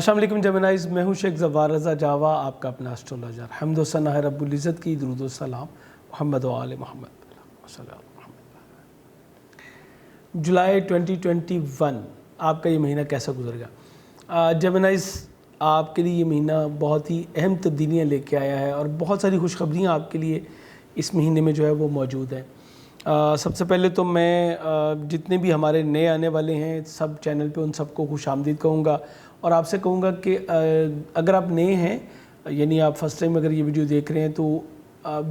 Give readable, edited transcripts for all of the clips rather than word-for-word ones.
السلام علیکم جیمنائز، میں ہوں شیخ ظفار رضا جاوا، آپ کا اپنا اسٹرولوجر۔ حمد و ثنا ہے رب العزت کی، درود و سلام محمد و آل محمد صلی اللہ علیہ وسلم۔ جولائی 2021 آپ کا یہ مہینہ کیسا گزر گا؟ جیمنائز، آپ کے لیے یہ مہینہ بہت ہی اہم تبدیلیاں لے کے آیا ہے اور بہت ساری خوشخبریاں آپ کے لیے اس مہینے میں جو ہے وہ موجود ہیں۔ سب سے پہلے تو میں جتنے بھی ہمارے نئے آنے والے ہیں سب چینل پہ ان سب کو خوش آمدید کہوں گا، اور آپ سے کہوں گا کہ اگر آپ نئے ہیں، یعنی آپ فرسٹ ٹائم اگر یہ ویڈیو دیکھ رہے ہیں تو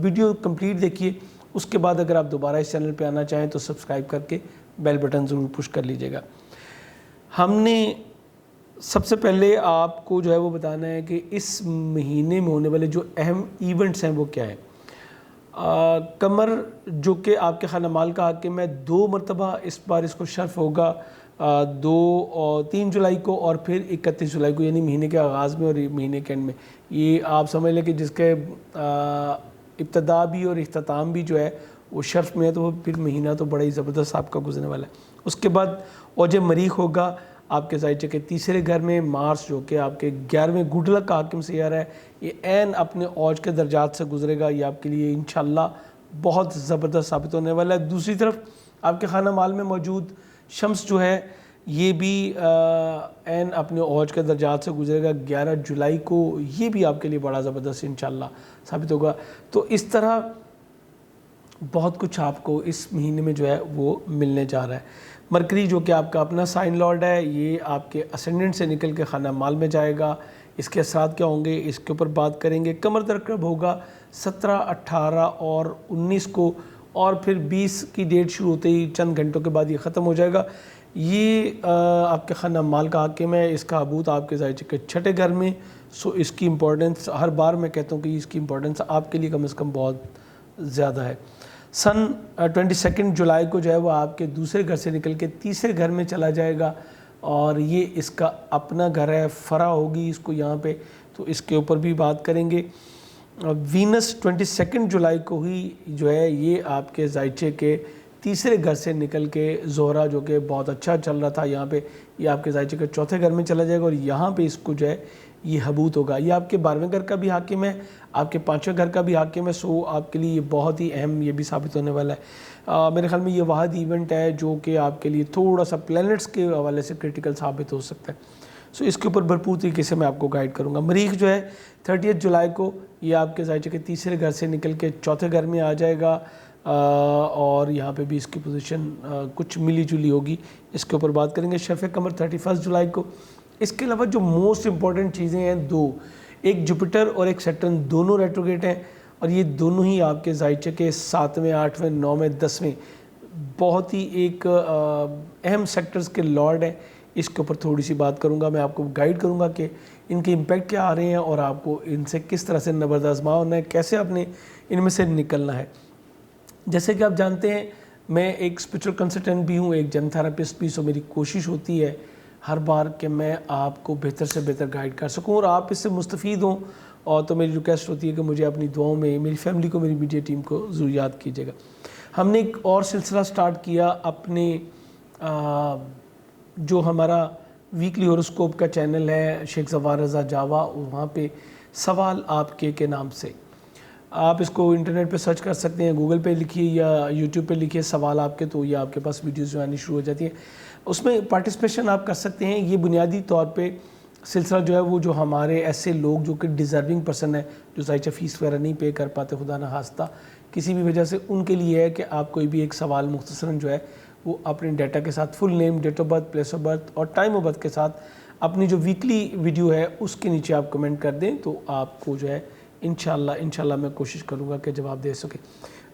ویڈیو کمپلیٹ دیکھیے، اس کے بعد اگر آپ دوبارہ اس چینل پہ آنا چاہیں تو سبسکرائب کر کے بیل بٹن ضرور پش کر لیجیے گا۔ ہم نے سب سے پہلے آپ کو جو ہے وہ بتانا ہے کہ اس مہینے میں ہونے والے جو اہم ایونٹس ہیں وہ کیا ہیں۔ قمر جو کہ آپ کے خانہ مال کا حاکم ہے، 2 مرتبہ اس بار اس کو شرف ہوگا، 2 اور 3 جولائی کو اور پھر 31 جولائی کو، یعنی مہینے کے آغاز میں اور مہینے کے اینڈ میں۔ یہ آپ سمجھ لیں کہ جس کے ابتدا بھی اور اختتام بھی جو ہے وہ شرف میں ہے، تو وہ پھر مہینہ تو بڑا ہی زبردست آپ کا گزرنے والا ہے۔ اس کے بعد اوج مریخ ہوگا آپ کے زائچے کے تیسرے گھر میں۔ مارس جو کہ آپ کے 11ویں گڈ لک کا حاکم سیارہ ہے، یہ عین اپنے اوج کے درجات سے گزرے گا۔ یہ آپ کے لیے انشاءاللہ بہت زبردست ثابت ہونے والا ہے۔ دوسری طرف آپ کے خانہ مال میں موجود شمس جو ہے یہ بھی عین اپنے اوج کے درجات سے گزرے گا 11 جولائی کو۔ یہ بھی آپ کے لیے بڑا زبردست انشاءاللہ ثابت ہوگا۔ تو اس طرح بہت کچھ آپ کو اس مہینے میں جو ہے وہ ملنے جا رہا ہے۔ مرکری جو کہ آپ کا اپنا سائن لارڈ ہے، یہ آپ کے اسینڈنٹ سے نکل کے خانہ مال میں جائے گا۔ اس کے اثرات کیا ہوں گے اس کے اوپر بات کریں گے۔ قمر درکب ہوگا 17، 18 اور 19 کو، اور پھر 20 کی ڈیٹ شروع ہوتے ہی چند گھنٹوں کے بعد یہ ختم ہو جائے گا۔ یہ آپ کے خانہ مال کا حاکم ہے، اس کا عبود آپ کے زائچے کے 6ٹھے گھر میں۔ سو اس کی امپورٹنس ہر بار میں کہتا ہوں کہ اس کی امپورٹنس آپ کے لیے کم از کم بہت زیادہ ہے۔ سن 22 جولائی کو جو ہے وہ آپ کے دوسرے گھر سے نکل کے تیسرے گھر میں چلا جائے گا، اور یہ اس کا اپنا گھر ہے، فرا ہوگی اس کو یہاں پہ، تو اس کے اوپر بھی بات کریں گے۔ وینس 22 جولائی کو ہی جو ہے یہ آپ کے زائچے کے تیسرے گھر سے نکل کے زہرہ جو کہ بہت اچھا چل رہا تھا یہاں پہ، یہ آپ کے زائچے کے 4تھے گھر میں چلا جائے گا، اور یہاں پہ اس کو جو ہے یہ حبوط ہوگا۔ یہ آپ کے 12ویں گھر کا بھی حاکم ہے، آپ کے 5ویں گھر کا بھی حاکم ہے۔ سو آپ کے لیے یہ بہت ہی اہم یہ بھی ثابت ہونے والا ہے۔ میرے خیال میں یہ واحد ایونٹ ہے جو کہ آپ کے لیے تھوڑا سا پلینٹس کے حوالے سے کرٹیکل ثابت ہو سکتا ہے۔ سو اس کے اوپر بھرپور طریقے سے میں آپ کو گائیڈ کروں گا۔ مریخ جو ہے 30 جولائی کو یہ آپ کے زائچے کے تیسرے گھر سے نکل کے 4تھے گھر میں آ جائے گا، اور یہاں پہ بھی اس کی پوزیشن کچھ ملی جلی ہوگی، اس کے اوپر بات کریں گے۔ شرف قمر 31 جولائی کو۔ اس کے علاوہ جو موسٹ امپورٹنٹ چیزیں ہیں 2، ایک جوپیٹر اور ایک سیٹرن، دونوں ریٹروگیٹ ہیں، اور یہ دونوں ہی آپ کے زائچے کے 7ویں، 8ویں، 9ویں، 10ویں بہت ہی ایک اہم سیکٹرز کے لارڈ ہیں۔ اس کے اوپر تھوڑی سی بات کروں گا، میں آپ کو گائیڈ کروں گا کہ ان کے امپیکٹ کیا آ رہے ہیں اور آپ کو ان سے کس طرح سے نبرد آزما ہونا ہے، کیسے آپ نے ان میں سے نکلنا ہے۔ جیسے کہ آپ جانتے ہیں میں ایک اسپرچل کنسلٹنٹ بھی ہوں، ایک جن تھراپسٹ بھی، سو میری کوشش ہوتی ہے ہر بار کہ میں آپ کو بہتر سے بہتر گائیڈ کر سکوں اور آپ اس سے مستفید ہوں، اور تو میری ریکویسٹ ہوتی ہے کہ مجھے اپنی دعاؤں میں میری فیملی کو، میری میڈیا ٹیم کو ضرور یاد کیجیے گا۔ ہم نے ایک اور سلسلہ سٹارٹ کیا اپنے جو ہمارا ویکلی ہوراسکوپ کا چینل ہے شیخ ظفار رضا جاوا، وہاں پہ سوال آپ کے نام سے آپ اس کو انٹرنیٹ پہ سرچ کر سکتے ہیں، گوگل پہ لکھیے یا یوٹیوب پہ لکھیے سوال آپ کے، تو یہ آپ کے پاس ویڈیوز جو آنی شروع ہو جاتی ہیں۔ اس میں پارٹیسپیشن آپ کر سکتے ہیں۔ یہ بنیادی طور پہ سلسلہ جو ہے وہ جو ہمارے ایسے لوگ جو کہ ڈیزرونگ پرسن ہیں، جو زائچہ فیس وغیرہ نہیں پے کر پاتے خدا نہ خواستہ کسی بھی وجہ سے، ان کے لیے ہے کہ آپ کوئی بھی ایک سوال مختصراً جو ہے وہ اپنے ڈیٹا کے ساتھ full name, date of birth, place of birth اور ٹائم آف برتھ کے ساتھ اپنی جو ویکلی ویڈیو ہے اس کے نیچے آپ کمنٹ کر دیں، تو آپ کو جو ہے انشاءاللہ میں کوشش کروں گا کہ جواب دے سکیں۔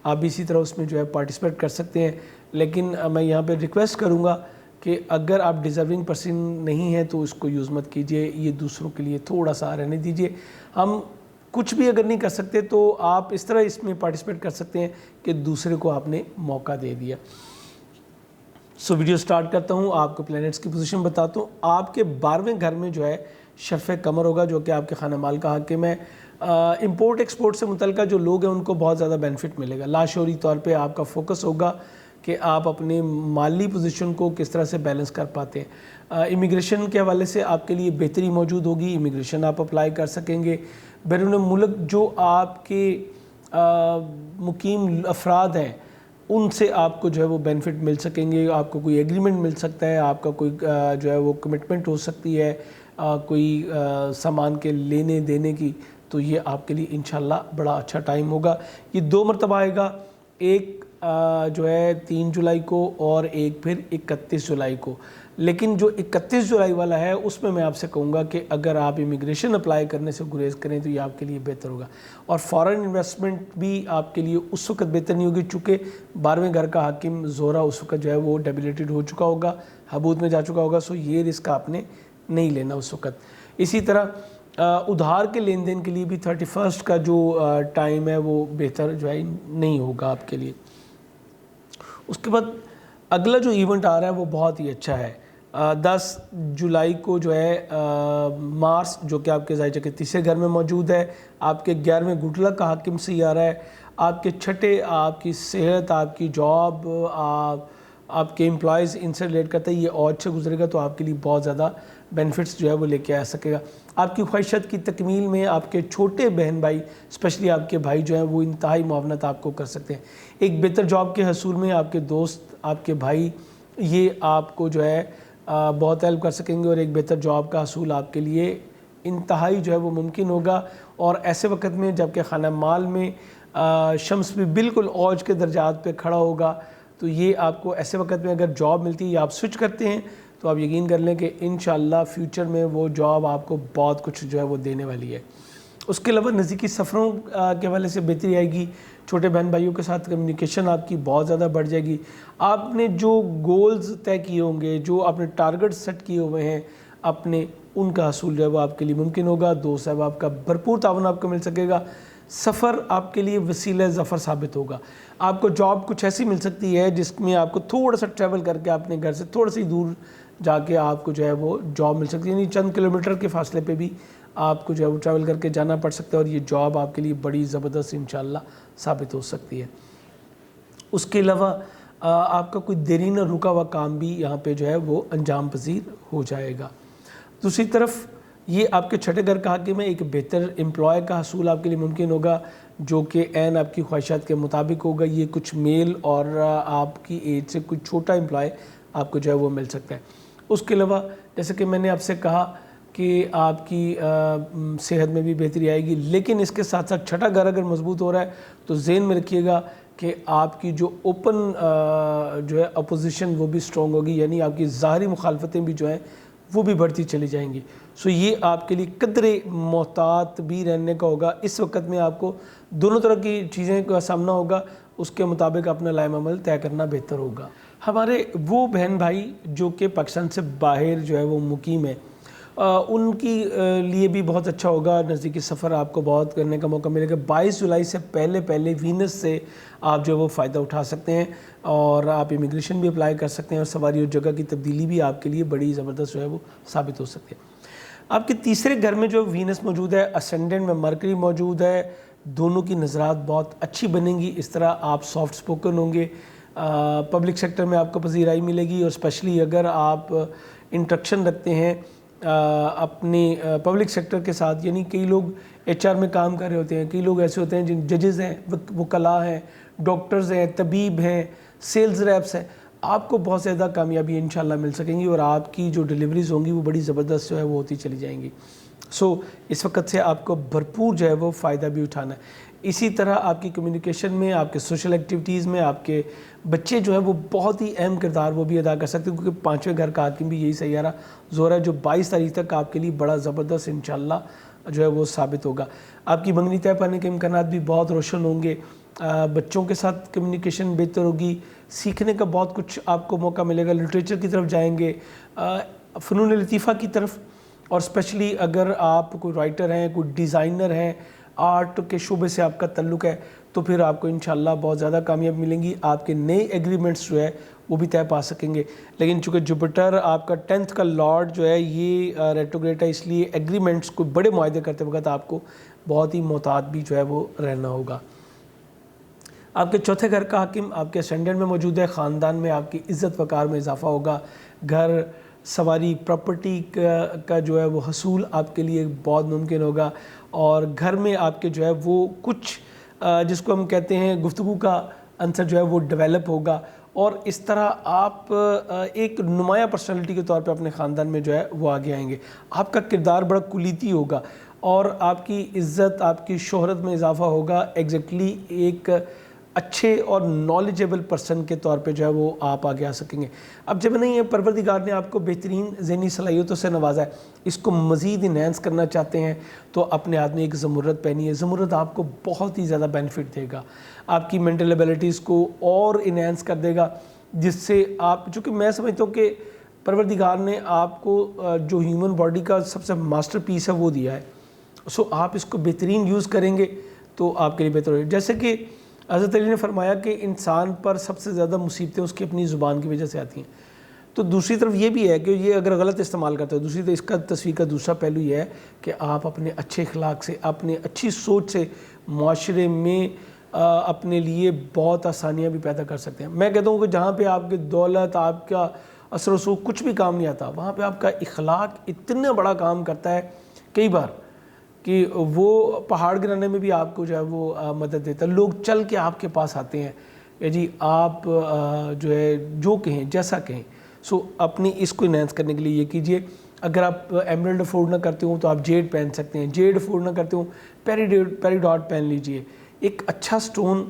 آپ بھی اسی طرح اس میں جو ہے پارٹیسپیٹ کر سکتے ہیں، لیکن میں یہاں پہ ریکویسٹ کروں گا کہ اگر آپ ڈیزرونگ پرسن نہیں ہیں تو اس کو یوز مت کیجیے، یہ دوسروں کے لیے تھوڑا سا رہنے دیجیے۔ ہم کچھ بھی اگر نہیں کر سکتے تو آپ اس طرح اس میں پارٹیسپیٹ کر سکتے ہیں کہ دوسرے کو آپ نے موقع دے دیا۔ سو ویڈیو سٹارٹ کرتا ہوں، آپ کو پلینٹس کی پوزیشن بتاتا ہوں۔ آپ کے 12ویں گھر میں جو ہے شرف قمر ہوگا جو کہ آپ کے خانہ مال کا حاکم ہے۔ امپورٹ ایکسپورٹ سے متعلقہ جو لوگ ہیں ان کو بہت زیادہ بینیفٹ ملے گا۔ لاشعوری طور پہ آپ کا فوکس ہوگا کہ آپ اپنے مالی پوزیشن کو کس طرح سے بیلنس کر پاتے ہیں۔ امیگریشن کے حوالے سے آپ کے لیے بہتری موجود ہوگی، امیگریشن آپ اپلائی کر سکیں گے۔ بیرون ملک جو آپ کے مقیم افراد ہیں ان سے آپ کو جو ہے وہ بینیفٹ مل سکیں گے، آپ کو کوئی ایگریمنٹ مل سکتا ہے، آپ کا کوئی جو ہے وہ کمٹمنٹ ہو سکتی ہے کوئی سامان کے لینے دینے کی، تو یہ آپ کے لیے انشاءاللہ بڑا اچھا ٹائم ہوگا۔ یہ 2 مرتبہ آئے گا، ایک جو ہے 3 جولائی کو اور ایک پھر 31 جولائی کو۔ لیکن جو 31 جولائی والا ہے اس میں آپ سے کہوں گا کہ اگر آپ امیگریشن اپلائی کرنے سے گریز کریں تو یہ آپ کے لیے بہتر ہوگا، اور فارن انویسٹمنٹ بھی آپ کے لیے اس وقت بہتر نہیں ہوگی چونکہ 12ویں گھر کا حاکم زہرہ اس وقت جو ہے وہ ڈیبلیٹڈ ہو چکا ہوگا، حبوط میں جا چکا ہوگا، سو یہ رسک آپ نے نہیں لینا اس وقت۔ اسی طرح ادھار کے لین دین کے لیے بھی 31 کا جو ٹائم ہے وہ بہتر جو ہے نہیں ہوگا آپ کے لیے۔ اس کے بعد اگلا جو ایونٹ آ رہا ہے وہ بہت ہی اچھا ہے۔ 10 جولائی کو جو ہے مارس جو کہ آپ کے ذائقہ کے تیسرے گھر میں موجود ہے، آپ کے 11ویں گڈ لک کا حاکم سے آ رہا ہے، آپ کے چھٹے، آپ کی صحت، آپ کی جاب، آپ کے امپلائز ان سے ریلیٹ کرتا ہے، یہ اور اچھے گزرے گا تو آپ کے لیے بہت زیادہ بینیفٹس جو ہے وہ لے کے آ سکے گا۔ آپ کی خواہشات کی تکمیل میں آپ کے چھوٹے بہن بھائی، اسپیشلی آپ کے بھائی جو ہیں وہ انتہائی معاونت آپ کو کر سکتے ہیں۔ ایک بہتر جاب کے حصول میں آپ کے دوست، آپ کے بھائی یہ آپ کو جو ہے بہت ہیلپ کر سکیں گے، اور ایک بہتر جاب کا حصول آپ کے لیے انتہائی جو ہے وہ ممکن ہوگا۔ اور ایسے وقت میں جب کہ خانہ مال میں شمس بھی بالکل اوج کے درجات پہ کھڑا ہوگا، تو یہ آپ کو ایسے وقت میں اگر جاب ملتی ہے یا آپ سوئچ کرتے ہیں تو آپ یقین کر لیں کہ انشاءاللہ فیوچر میں وہ جاب آپ کو بہت کچھ جو ہے وہ دینے والی ہے۔ اس کے علاوہ نزدیکی سفروں کے حوالے سے بہتری آئے گی، چھوٹے بہن بھائیوں کے ساتھ کمیونیکیشن آپ کی بہت زیادہ بڑھ جائے گی۔ آپ نے جو گولز طے کیے ہوں گے، جو آپ نے ٹارگٹ سیٹ کیے ہوئے ہیں اپنے، ان کا حصول جو ہے وہ آپ کے لیے ممکن ہوگا۔ دوست احباب کا بھرپور تعاون آپ کو مل سکے گا۔ سفر آپ کے لیے وسیلہ ظفر ثابت ہوگا۔ آپ کو جاب کچھ ایسی مل سکتی ہے جس میں آپ کو تھوڑا سا ٹریول کر کے اپنے گھر سے تھوڑا سی دور جا کے آپ کو جو ہے وہ جاب مل سکتی ہے، یعنی چند کلومیٹر کے فاصلے پہ بھی آپ کو جو ہے وہ ٹریول کر کے جانا پڑ سکتا ہے، اور یہ جاب آپ کے لیے بڑی زبردست انشاءاللہ ثابت ہو سکتی ہے۔ اس کے علاوہ آپ کا کوئی دیرینہ رکا ہوا کام بھی یہاں پہ جو ہے وہ انجام پذیر ہو جائے گا۔ دوسری طرف یہ آپ کے چھٹے گھر کا حاکم ہے، ایک بہتر امپلائے کا حصول آپ کے لیے ممکن ہوگا جو کہ عین آپ کی خواہشات کے مطابق ہوگا۔ یہ کچھ میل اور آپ کی ایج سے کچھ چھوٹا امپلائے آپ کو جو ہے وہ مل سکتا ہے۔ اس کے علاوہ جیسے کہ میں نے آپ سے کہا کہ آپ کی صحت میں بھی بہتری آئے گی، لیکن اس کے ساتھ ساتھ چھٹا گھر اگر مضبوط ہو رہا ہے تو ذہن میں رکھیے گا کہ آپ کی جو اوپن جو ہے اپوزیشن وہ بھی سٹرونگ ہوگی، یعنی آپ کی ظاہری مخالفتیں بھی جو ہیں وہ بھی بڑھتی چلی جائیں گی۔ سو یہ آپ کے لیے قدرے محتاط بھی رہنے کا ہوگا۔ اس وقت میں آپ کو دونوں طرح کی چیزیں کا سامنا ہوگا، اس کے مطابق اپنا لائحہ عمل طے کرنا بہتر ہوگا۔ ہمارے وہ بہن بھائی جو کہ پاکستان سے باہر جو ہے وہ مقیم ہیں، ان کی لیے بھی بہت اچھا ہوگا، نزدیکی سفر آپ کو بہت کرنے کا موقع ملے گا۔ 22 جولائی سے پہلے وینس سے آپ جو ہے وہ فائدہ اٹھا سکتے ہیں، اور آپ امیگریشن بھی اپلائی کر سکتے ہیں، اور سواری اور جگہ کی تبدیلی بھی آپ کے لیے بڑی زبردست جو ہے وہ ثابت ہو سکتی ہے۔ آپ کے تیسرے گھر میں جو وینس موجود ہے، اسینڈنٹ میں مرکری موجود ہے، دونوں کی نظرات بہت اچھی بنیں گی۔ اس طرح آپ سافٹ سپوکن ہوں گے، پبلک سیکٹر میں آپ کو پذیرائی ملے گی، اور اسپیشلی اگر آپ انٹریکشن رکھتے ہیں اپنی پبلک سیکٹر کے ساتھ، یعنی کئی لوگ ایچ آر میں کام کر رہے ہوتے ہیں، کئی لوگ ایسے ہوتے ہیں جن ججز ہیں، وکلاء ہیں، ڈاکٹرز ہیں، طبیب ہیں، سیلز ریپس ہیں، آپ کو بہت زیادہ کامیابی انشاءاللہ مل سکیں گی، اور آپ کی جو ڈیلیوریز ہوں گی وہ بڑی زبردست جو ہے وہ ہوتی چلی جائیں گی۔ سو اس وقت سے آپ کو بھرپور جو ہے وہ فائدہ بھی اٹھانا ہے۔ اسی طرح آپ کی کمیونیکیشن میں، آپ کے سوشل ایکٹیویٹیز میں آپ کے بچے جو ہیں وہ بہت ہی اہم کردار وہ بھی ادا کر سکتے ہیں، کیونکہ 5ویں گھر کا حاکم بھی یہی سیارہ زہرہ ہے جو 22 تاریخ تک آپ کے لیے بڑا زبردست انشاءاللہ جو ہے وہ ثابت ہوگا۔ آپ کی منگنی طے پانے کے امکانات بھی بہت روشن ہوں گے، بچوں کے ساتھ کمیونیکیشن بہتر ہوگی، سیکھنے کا بہت کچھ آپ کو موقع ملے گا، لٹریچر کی طرف جائیں گے، فنون لطیفہ کی طرف، اور اسپیشلی اگر آپ کوئی رائٹر ہیں، کوئی ڈیزائنر ہیں، آرٹ کے شعبے سے آپ کا تعلق ہے، تو پھر آپ کو انشاءاللہ بہت زیادہ کامیاب ملیں گی۔ آپ کے نئے ایگریمنٹس جو ہے وہ بھی طے پا سکیں گے، لیکن چونکہ جوپیٹر آپ کا 10th کا لارڈ جو ہے یہ ریٹروگریڈ ہے، اس لیے ایگریمنٹس کو بڑے معاہدے کرتے وقت آپ کو بہت ہی محتاط بھی جو ہے وہ رہنا ہوگا۔ آپ کے چوتھے گھر کا حاکم آپ کے اسٹینڈرڈ میں موجود ہے، خاندان میں آپ کی عزت وقار میں اضافہ ہوگا، گھر سواری پراپرٹی کا جو ہے وہ حصول آپ کے لیے بہت ممکن ہوگا، اور گھر میں آپ کے جو ہے وہ کچھ جس کو ہم کہتے ہیں گفتگو کا عنصر جو ہے وہ ڈیولپ ہوگا، اور اس طرح آپ ایک نمایاں پرسنالٹی کے طور پہ اپنے خاندان میں جو ہے وہ آگے آئیں گے۔ آپ کا کردار بڑا کلیتی ہوگا اور آپ کی عزت، آپ کی شہرت میں اضافہ ہوگا، ایگزیکٹلی ایک اچھے اور نالجیبل پرسن کے طور پہ جو ہے وہ آپ آگے آ سکیں گے۔ اب جب نہیں ہے پروردگار نے آپ کو بہترین ذہنی صلاحیتوں سے نوازا ہے، اس کو مزید انہینس کرنا چاہتے ہیں تو اپنے ہاتھ میں ایک زمرد پہنی ہے۔ زمرد آپ کو بہت ہی زیادہ بینیفٹ دے گا، آپ کی مینٹل ایبیلٹیز کو اور انہینس کر دے گا، جس سے آپ، چونکہ میں سمجھتا ہوں کہ پروردگار نے آپ کو جو ہیومن باڈی کا سب سے ماسٹر پیس ہے وہ دیا ہے، سو آپ اس کو بہترین یوز کریں گے تو آپ کے لیے بہتر ہوگا۔ جیسے کہ حضرت علی نے فرمایا کہ انسان پر سب سے زیادہ مصیبتیں اس کی اپنی زبان کی وجہ سے آتی ہیں، تو دوسری طرف یہ بھی ہے کہ یہ اگر غلط استعمال کرتے ہو، دوسری طرف اس کا تصویر کا دوسرا پہلو یہ ہے کہ آپ اپنے اچھے اخلاق سے، اپنے اچھی سوچ سے معاشرے میں اپنے لیے بہت آسانیاں بھی پیدا کر سکتے ہیں۔ میں کہتا ہوں کہ جہاں پہ آپ کی دولت، آپ کا اثر و رسوخ کچھ بھی کام نہیں آتا، وہاں پہ آپ کا اخلاق اتنا بڑا کام کرتا ہے کئی بار کہ وہ پہاڑ گرانے میں بھی آپ کو جو ہے وہ مدد دیتا ہے۔ لوگ چل کے آپ کے پاس آتے ہیں کہ جی آپ جو ہے جو کہیں جیسا کہیں، سو اپنی اس کو انہینس کرنے کے لیے یہ کیجئے۔ اگر آپ ایمرلڈ افورڈ نہ کرتے ہوں تو آپ جیڈ پہن سکتے ہیں، جیڈ افورڈ نہ کرتے ہوں پیری ڈاٹ پہن لیجئے۔ ایک اچھا سٹون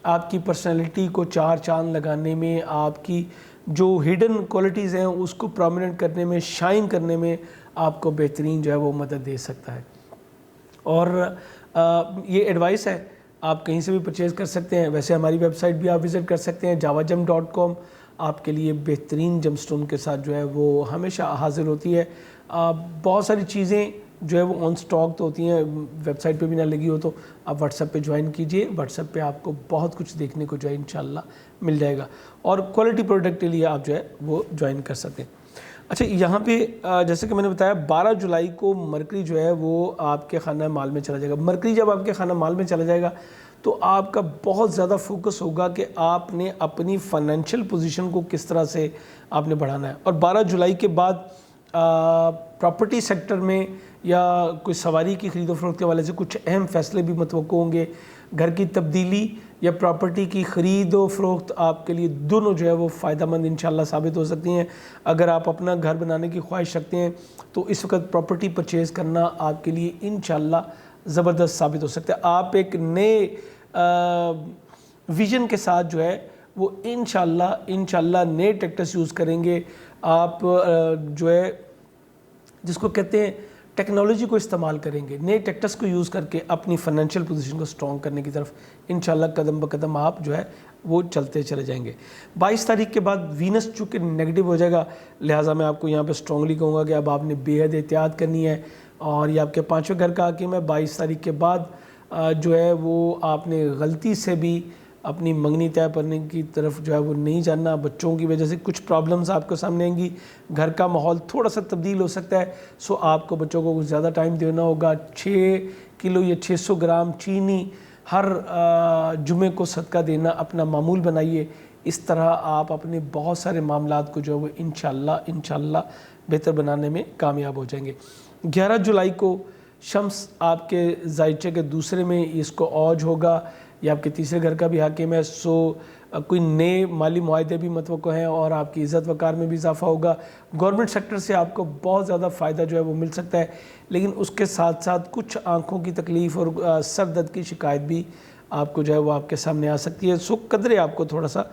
آپ کی پرسنالٹی کو چار چاند لگانے میں، آپ کی جو ہڈن کوالٹیز ہیں اس کو پرومیننٹ کرنے میں، شائن کرنے میں آپ کو بہترین جو ہے وہ مدد دے سکتا ہے۔ اور یہ ایڈوائس ہے، آپ کہیں سے بھی پرچیز کر سکتے ہیں، ویسے ہماری ویب سائٹ بھی آپ وزٹ کر سکتے ہیں javagem.com، آپ کے لیے بہترین جم سٹون کے ساتھ جو ہے وہ ہمیشہ حاضر ہوتی ہے۔ بہت ساری چیزیں جو ہے وہ آن سٹاک تو ہوتی ہیں، ویب سائٹ پہ بھی نہ لگی ہو تو آپ واٹس ایپ پہ جوائن کیجئے، واٹس ایپ پہ آپ کو بہت کچھ دیکھنے کو جو ہے انشاءاللہ مل جائے گا، اور کوالٹی پروڈکٹ کے لیے آپ جو ہے وہ جوائن کر سکتے ہیں۔ اچھا، یہاں پہ جیسے کہ میں نے بتایا 12 جولائی کو مرکری جو ہے وہ آپ کے خانہ مال میں چلا جائے گا۔ مرکری جب آپ کے خانہ مال میں چلا جائے گا تو آپ کا بہت زیادہ فوکس ہوگا کہ آپ نے اپنی فائنینشیل پوزیشن کو کس طرح سے آپ نے بڑھانا ہے، اور 12 جولائی کے بعد پراپرٹی سیکٹر میں یا کوئی سواری کی خرید و فروخت کے حوالے سے کچھ اہم فیصلے بھی متوقع ہوں گے۔ گھر کی تبدیلی یا پراپرٹی کی خرید و فروخت آپ کے لیے دونوں جو ہے وہ فائدہ مند انشاءاللہ ثابت ہو سکتی ہیں۔ اگر آپ اپنا گھر بنانے کی خواہش رکھتے ہیں تو اس وقت پراپرٹی پرچیز کرنا آپ کے لیے انشاءاللہ زبردست ثابت ہو سکتا ہے۔ آپ ایک نئے ویژن کے ساتھ جو ہے وہ انشاءاللہ نئے ٹریکٹرز یوز کریں گے۔ آپ جو ہے جس کو کہتے ہیں ٹیکنالوجی کو استعمال کریں گے، نئے ٹریکٹرز کو یوز کر کے اپنی فائنینشیل پوزیشن کو سٹرونگ کرنے کی طرف انشاءاللہ قدم بقدم آپ جو ہے وہ چلتے چلے جائیں گے۔ 22 تاریخ کے بعد وینس چونکہ نیگیٹو ہو جائے گا، لہٰذا میں آپ کو یہاں پہ سٹرونگلی کہوں گا کہ اب آپ نے بے حد احتیاط کرنی ہے، اور یہ آپ کے 5ویں گھر کا حاکم ہے۔ 22 تاریخ کے بعد جو ہے وہ آپ نے غلطی سے بھی اپنی منگنی طے کرنے کی طرف جو ہے وہ نہیں جانا۔ بچوں کی وجہ سے کچھ پرابلمز آپ کو سامنے آئیں گی، گھر کا ماحول تھوڑا سا تبدیل ہو سکتا ہے، سو آپ کو بچوں کو کچھ زیادہ ٹائم دینا ہوگا۔ 6 کلو یا 600 گرام چینی ہر جمعے کو صدقہ دینا اپنا معمول بنائیے۔ اس طرح آپ اپنے بہت سارے معاملات کو جو ہے وہ انشاءاللہ بہتر بنانے میں کامیاب ہو جائیں گے۔ 11 جولائی کو شمس آپ کے زائچے کے دوسرے میں اس کو عوج ہوگا، یہ آپ کے تیسرے گھر کا بھی حاکم ہے، سو کوئی نئے مالی معاہدے بھی متوقع ہیں اور آپ کی عزت وقار میں بھی اضافہ ہوگا۔ گورنمنٹ سیکٹر سے آپ کو بہت زیادہ فائدہ جو ہے وہ مل سکتا ہے، لیکن اس کے ساتھ ساتھ کچھ آنکھوں کی تکلیف اور سر درد کی شکایت بھی آپ کو جو ہے وہ آپ کے سامنے آ سکتی ہے، سو قدرے آپ کو تھوڑا سا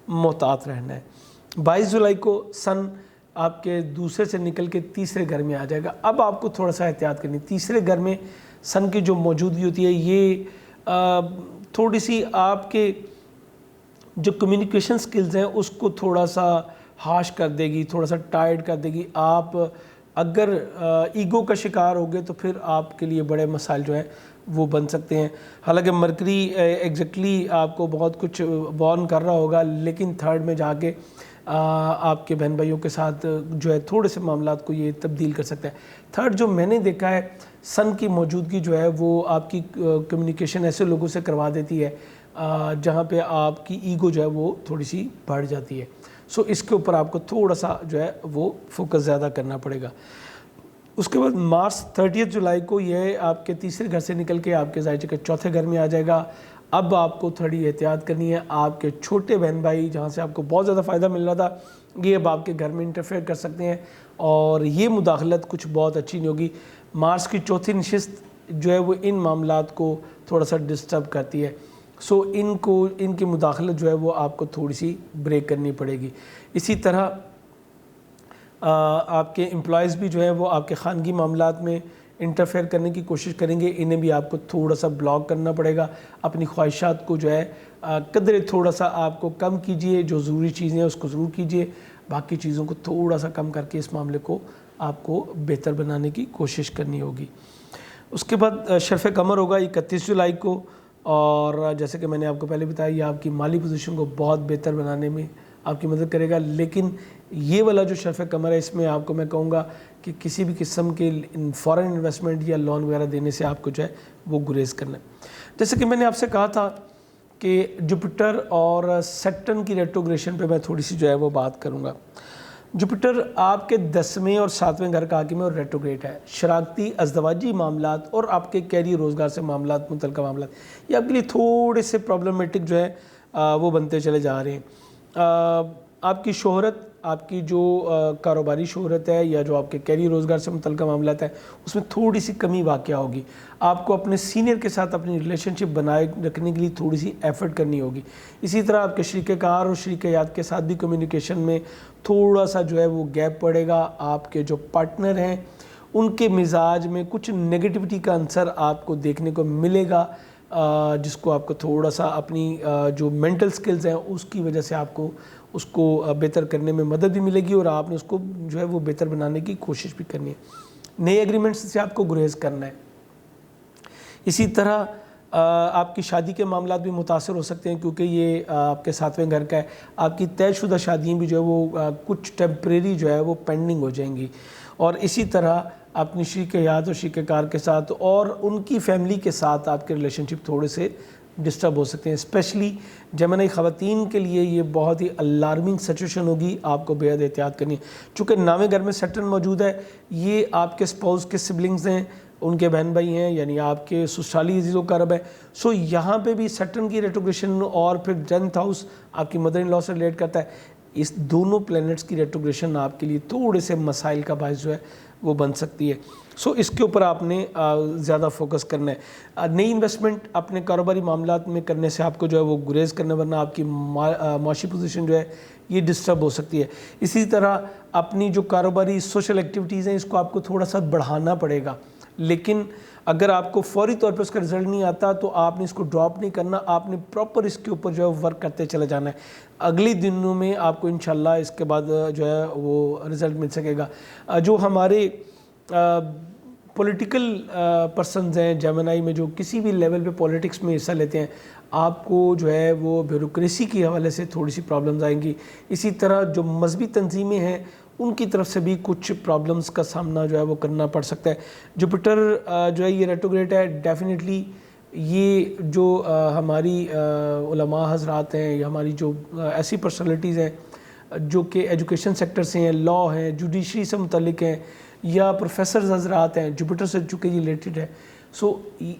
محتاط رہنا ہے۔ 22 جولائی کو سن آپ کے دوسرے سے نکل کے تیسرے گھر میں آ جائے گا۔ اب آپ کو تھوڑا سا احتیاط کرنی، تیسرے گھر میں سن کی جو موجودگی ہوتی ہے یہ تھوڑی سی آپ کے جو کمیونیکیشن سکلز ہیں اس کو تھوڑا سا ہارش کر دے گی، تھوڑا سا ٹائرڈ کر دے گی۔ آپ اگر ایگو کا شکار ہوگے تو پھر آپ کے لیے بڑے مسائل جو ہیں وہ بن سکتے ہیں۔ حالانکہ مرکری ایگزیکٹلی آپ کو بہت کچھ وارن کر رہا ہوگا، لیکن تھرڈ میں جا کے آپ کے بہن بھائیوں کے ساتھ جو ہے تھوڑے سے معاملات کو یہ تبدیل کر سکتا ہے۔ تھرڈ جو میں نے دیکھا ہے، سن کی موجودگی جو ہے وہ آپ کی کمیونیکیشن ایسے لوگوں سے کروا دیتی ہے جہاں پہ آپ کی ایگو جو ہے وہ تھوڑی سی بڑھ جاتی ہے. سو اس کے اوپر آپ کو تھوڑا سا جو ہے وہ فوکس زیادہ کرنا پڑے گا. اس کے بعد مارچ 30 جولائی کو یہ آپ کے تیسرے گھر سے نکل کے آپ کے ظاہر کے چوتھے گھر میں آ جائے گا. اب آپ کو تھوڑی احتیاط کرنی ہے. آپ کے چھوٹے بہن بھائی جہاں سے آپ کو بہت زیادہ فائدہ مل رہا تھا یہ اب آپ کے گھر میں انٹرفیئر کر سکتے ہیں اور یہ مداخلت کچھ بہت اچھی نہیں ہوگی. مارس کی چوتھی نشست جو ہے وہ ان معاملات کو تھوڑا سا ڈسٹرب کرتی ہے. سو ان کی مداخلت جو ہے وہ آپ کو تھوڑی سی بریک کرنی پڑے گی. اسی طرح آپ کے امپلائیز بھی جو ہے وہ آپ کے خانگی معاملات میں انٹرفیئر کرنے کی کوشش کریں گے. انہیں بھی آپ کو تھوڑا سا بلاک کرنا پڑے گا. اپنی خواہشات کو جو ہے قدرے تھوڑا سا آپ کو کم کیجئے. جو ضروری چیزیں ہیں اس کو ضرور کیجئے. باقی چیزوں کو تھوڑا سا کم کر کے اس معاملے کو آپ کو بہتر بنانے کی کوشش کرنی ہوگی. اس کے بعد شرف قمر ہوگا 31 جولائی کو اور جیسے کہ میں نے آپ کو پہلے بتایا یہ آپ کی مالی پوزیشن کو بہت بہتر بنانے میں آپ کی مدد کرے گا. لیکن یہ والا جو شرف قمر ہے اس میں آپ کو میں کہوں گا کہ کسی بھی قسم کے فارن انویسٹمنٹ یا لون وغیرہ دینے سے آپ کو جو ہے وہ گریز کرنا ہے. جیسے کہ میں نے آپ سے کہا تھا کہ جوپیٹر اور سیٹرن کی ریٹروگریشن پہ میں تھوڑی سی جو ہے وہ بات کروں گا. جوپیٹر آپ کے 10ویں اور 7ویں گھر کا حاکم ہے اور ریٹروگریٹ ہے. شراکتی ازدواجی معاملات اور آپ کے کیریئر روزگار سے معاملات متعلقہ معاملات یہ آپ کے لیے تھوڑے سے پرابلمٹک جو ہے وہ بنتے چلے جا رہے ہیں. آپ کی شہرت آپ کی جو کاروباری شہرت ہے یا جو آپ کے کیریئر روزگار سے متعلقہ معاملات ہیں اس میں تھوڑی سی کمی واقع ہوگی. آپ کو اپنے سینئر کے ساتھ اپنی ریلیشن شپ بنائے رکھنے کے لیے تھوڑی سی ایفرٹ کرنی ہوگی. اسی طرح آپ کے شریک کار اور شریک حیات کے ساتھ بھی کمیونیکیشن میں تھوڑا سا جو ہے وہ گیپ پڑے گا. آپ کے جو پارٹنر ہیں ان کے مزاج میں کچھ نگیٹیوٹی کا عنصر آپ کو دیکھنے کو ملے گا جس کو آپ کو تھوڑا سا اپنی جو مینٹل سکلز ہیں اس کی وجہ سے آپ کو اس کو بہتر کرنے میں مدد بھی ملے گی اور آپ نے اس کو جو ہے وہ بہتر بنانے کی کوشش بھی کرنی ہے. نئے ایگریمنٹس سے آپ کو گریز کرنا ہے. اسی طرح آپ کی شادی کے معاملات بھی متاثر ہو سکتے ہیں کیونکہ یہ آپ کے 7ویں گھر کا ہے. آپ کی طے شدہ شادیاں بھی جو ہے وہ کچھ ٹیمپریری جو ہے وہ پینڈنگ ہو جائیں گی. اور اسی طرح اپنی شریک حیات اور شریک کار کے ساتھ اور ان کی فیملی کے ساتھ آپ کے ریلیشن شپ تھوڑے سے ڈسٹرب ہو سکتے ہیں. اسپیشلی جیمنائی خواتین کے لیے یہ بہت ہی الارمنگ سچویشن ہوگی. آپ کو بے حد احتیاط کرنی ہے. چونکہ 9ویں گھر میں سیٹرن موجود ہے یہ آپ کے اسپاؤس کے سبلنگز ہیں ان کے بہن بھائی ہیں یعنی آپ کے سسرالی عزیز و اقارب ہیں. سو یہاں پہ بھی سیٹرن کی ریٹروگریشن اور پھر 10th ہاؤس آپ کی مدر ان لاء سے ریلیٹ کرتا ہے. اس دونوں پلینٹس کی ریٹروگریشن آپ کے لیے تھوڑے سے مسائل کا باعث جو ہے وہ بن سکتی ہے. سو اس کے اوپر آپ نے زیادہ فوکس کرنا ہے. نئی انویسٹمنٹ اپنے کاروباری معاملات میں کرنے سے آپ کو جو ہے وہ گریز کرنا ورنہ آپ کی معاشی پوزیشن جو ہے یہ ڈسٹرب ہو سکتی ہے. اسی طرح اپنی جو کاروباری سوشل ایکٹیویٹیز ہیں اس کو آپ کو تھوڑا سا بڑھانا پڑے گا. لیکن اگر آپ کو فوری طور پر اس کا رزلٹ نہیں آتا تو آپ نے اس کو ڈراپ نہیں کرنا. آپ نے پراپر اس کے اوپر جو ہے ورک کرتے چلے جانا ہے. اگلی دنوں میں آپ کو انشاءاللہ اس کے بعد جو ہے وہ رزلٹ مل سکے گا. جو ہمارے پولیٹیکل پرسنز ہیں جیمنائی میں جو کسی بھی لیول پہ پولیٹکس میں حصہ لیتے ہیں آپ کو جو ہے وہ بیوروکریسی کے حوالے سے تھوڑی سی پرابلمز آئیں گی. اسی طرح جو مذہبی تنظیمیں ہیں ان کی طرف سے بھی کچھ پرابلمز کا سامنا جو ہے وہ کرنا پڑ سکتا ہے. جوپیٹر جو ہے یہ ریٹروگریٹ ہے. ڈیفینیٹلی یہ جو ہماری علماء حضرات ہیں یا ہماری جو ایسی پرسنالٹیز ہیں جو کہ ایجوکیشن سیکٹر سے ہیں لاء ہیں جوڈیشری سے متعلق ہیں یا پروفیسرز حضرات ہیں جوپیٹر سے چونکہ یہ ریلیٹڈ ہے. سو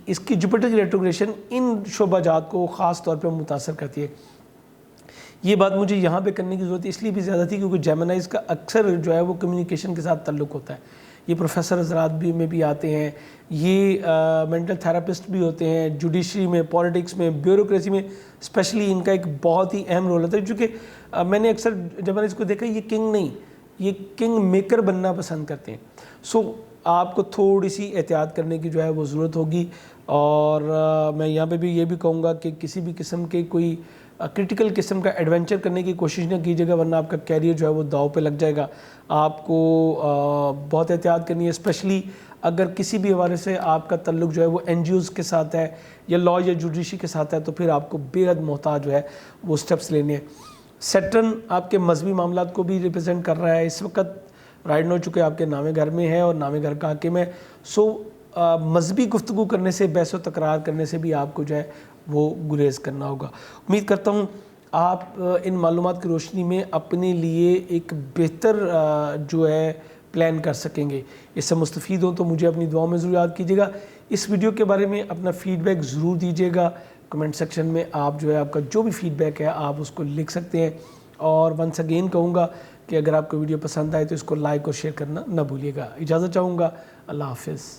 اس کی جوپیٹر کی ریٹروگریشن ان شعبہ جات کو خاص طور پہ متاثر کرتی ہے. یہ بات مجھے یہاں پہ کرنے کی ضرورت اس لیے بھی زیادہ تھی کیونکہ جیمنائز کا اکثر جو ہے وہ کمیونیکیشن کے ساتھ تعلق ہوتا ہے. یہ پروفیسر حضرات بھی میں بھی آتے ہیں یہ مینٹل تھراپسٹ بھی ہوتے ہیں جوڈیشری میں پولیٹکس میں بیوروکریسی میں اسپیشلی ان کا ایک بہت ہی اہم رول ہوتا ہے. چونکہ میں نے اکثر جیمنائز کو دیکھا یہ کنگ نہیں یہ کنگ میکر بننا پسند کرتے ہیں. سو آپ کو تھوڑی سی احتیاط کرنے کی جو ہے وہ ضرورت ہوگی. اور میں یہاں پہ بھی یہ بھی کہوں گا کہ کسی بھی قسم کے کوئی کرٹیکل قسم کا ایڈونچر کرنے کی کوشش نہ کیجیے گا ورنہ آپ کا کیریئر جو ہے وہ داؤ پہ لگ جائے گا. آپ کو بہت احتیاط کرنی ہے اسپیشلی اگر کسی بھی حوالے سے آپ کا تعلق جو ہے وہ این جی اوز کے ساتھ ہے یا لاء یا جوڈیشری کے ساتھ ہے تو پھر آپ کو بے حد محتاط جو ہے وہ سٹیپس لینے ہیں. سیٹرن آپ کے مذہبی معاملات کو بھی ریپرزینٹ کر رہا ہے. اس وقت رائٹ نو چکے آپ کے 9ویں گھر میں ہے اور 9ویں گھر کا حاکم ہے. سو مذہبی گفتگو کرنے سے بحث و تکرار کرنے سے بھی آپ کو جو ہے وہ گریز کرنا ہوگا۔ امید کرتا ہوں آپ ان معلومات کی روشنی میں اپنے لیے ایک بہتر جو ہے پلان کر سکیں گے۔ اس سے مستفید ہوں تو مجھے اپنی دعاؤں میں ضرور یاد کیجیے گا۔ اس ویڈیو کے بارے میں اپنا فیڈ بیک ضرور دیجیے گا، کمنٹ سیکشن میں آپ جو ہے آپ کا جو بھی فیڈ بیک ہے آپ اس کو لکھ سکتے ہیں۔ اور ونس اگین کہوں گا کہ اگر آپ کو ویڈیو پسند آئے تو اس کو لائک اور شیئر کرنا نہ بھولیے گا۔ اجازت چاہوں گا، اللہ حافظ۔